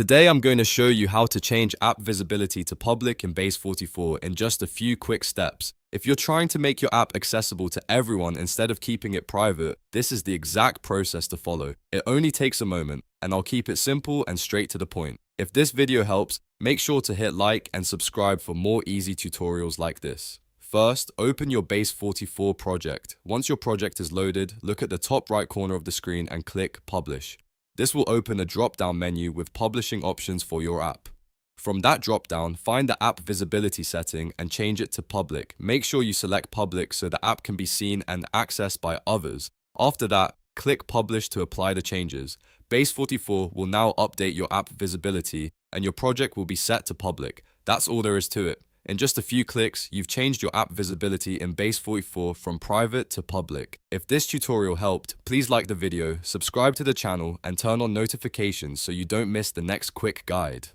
Today I'm going to show you how to change app visibility to public in Base44 in just a few quick steps. If you're trying to make your app accessible to everyone instead of keeping it private, this is the exact process to follow. It only takes a moment, and I'll keep it simple and straight to the point. If this video helps, make sure to hit like and subscribe for more easy tutorials like this. First, open your Base44 project. Once your project is loaded, look at the top right corner of the screen and click Publish. This will open a drop-down menu with publishing options for your app. From that drop-down, find the app visibility setting and change it to public. Make sure you select public so the app can be seen and accessed by others. After that, click Publish to apply the changes. Base44 will now update your app visibility and your project will be set to public. That's all there is to it. In just a few clicks, you've changed your app visibility in Base44 from private to public. If this tutorial helped, please like the video, subscribe to the channel, and turn on notifications so you don't miss the next quick guide.